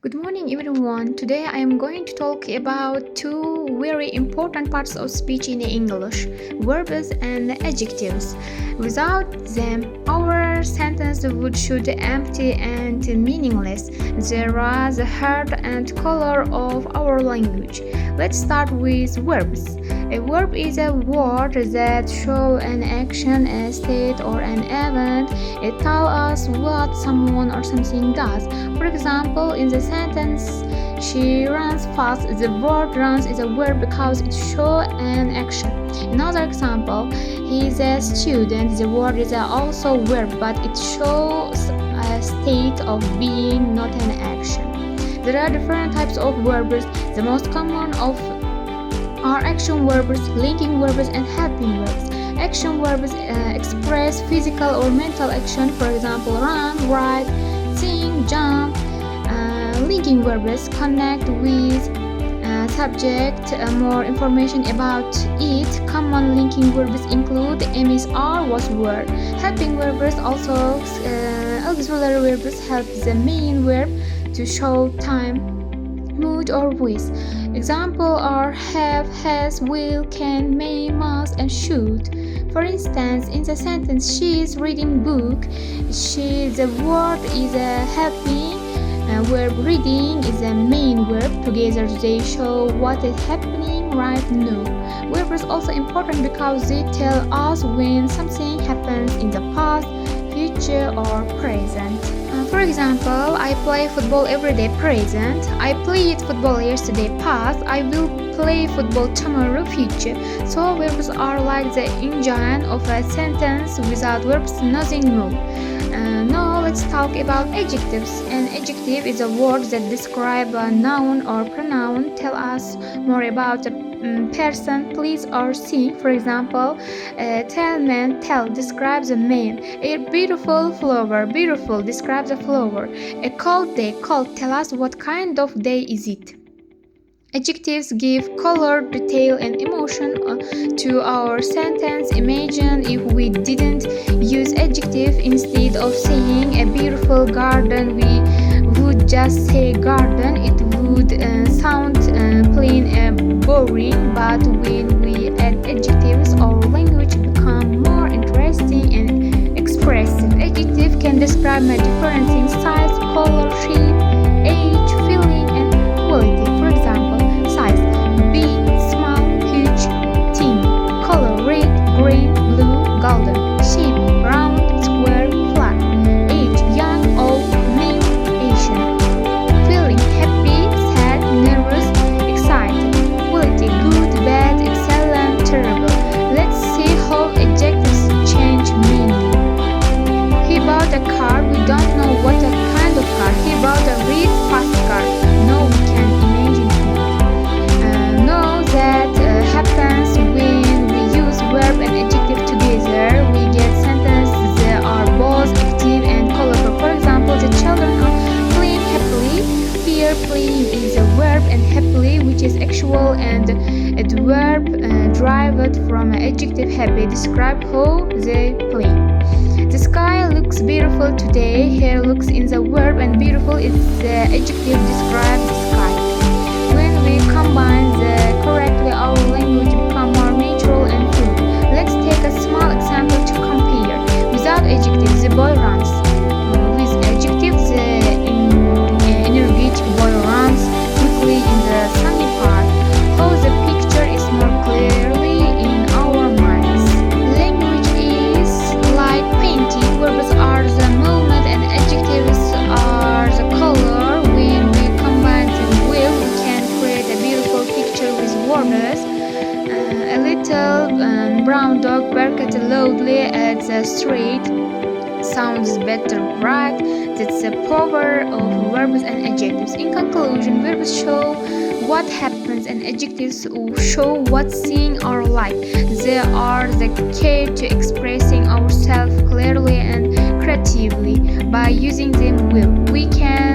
Good morning, everyone. Today I am going to talk about two very important parts of speech in English: verbs and adjectives. Without them, our sentence would should empty and meaningless. They are the heart and color of our language. Let's start with verbs. A verb is a word that shows an action, a state, or an event. It tells us what someone or something does. For example, in the sentence, she runs fast, the word runs is a verb because it shows an action. Another example, he is a student, the word is also a verb, but it shows a state of being, not an action. There are different types of verbs. The most common of are action verbs, linking verbs, and helping verbs. Action verbs express physical or mental action, for example, run, write, sing, jump. Linking verbs connect with subject. More information about it. Common linking verbs include ms, are, was, were. Helping verbs also auxiliary verbs help the main verb to show time, mood, or voice. Examples are have, has, will, can, may, must, and should. For instance, in the sentence she is reading book, the word is a helping verb, reading is a main verb. Together they show what is happening right now. Verbs are also important because they tell us when something happens in the past, future, or present. For example, I play football every day, present. I played football yesterday, past. I will play football tomorrow, future. So verbs are like the engine of a sentence. Without verbs, nothing moves. Now let's talk about adjectives. An adjective is a word that describes a noun or pronoun, tell us more about a person, place, or thing. For example, tell man, tell describes a man. A beautiful flower, beautiful describes a flower. A cold day, cold tell us what kind of day is it. Adjectives give color, detail, and emotion to our sentence. Imagine if we didn't use adjective. Instead of saying a beautiful garden, we would just say garden. It would sound plain and boring, but when we add adjectives, our language becomes more interesting and expressive. Adjective can describe many different things: size, color, shape, age, feeling, and quality. For example, size: big, small, huge, thin. Color: red, green, blue, golden. Shape: round, square, flat. Age: young, old, male, Asian. Feeling: happy, sad, nervous, excited. Quality: good, bad, excellent, terrible. Let's see how adjectives change meaning. He bought a car. We don't know what kind of car. He bought a red fast car. No, we can imagine it. Know that happens when we use verb and adjective together. We get sentences that are both active and colorful. For example, the children are playing happily. Here, playing is a verb, and happily, which is actual and adverb derived from an adjective happy, describe how they play. The sky looks beautiful today. Here looks in the verb, and beautiful is the adjective describe the sky. When we combine the correctly, our language becomes more natural and fluid. Let's take a small example to compare. Without adjectives, the boy runs. With adjectives, the energetic boy runs quickly in the sunny part. How the picture is more clearly in our minds. Language is like painting. Verbs are the movement and adjectives are the color. When we combine them well, we can create a beautiful picture with words. A little brown dog barked loudly at the street. Sounds better, right? That's the power of verbs and adjectives. In conclusion, verbs show what happens and adjectives show what things are like. They are the key to expressing ourselves clearly and creatively. By using them well, we can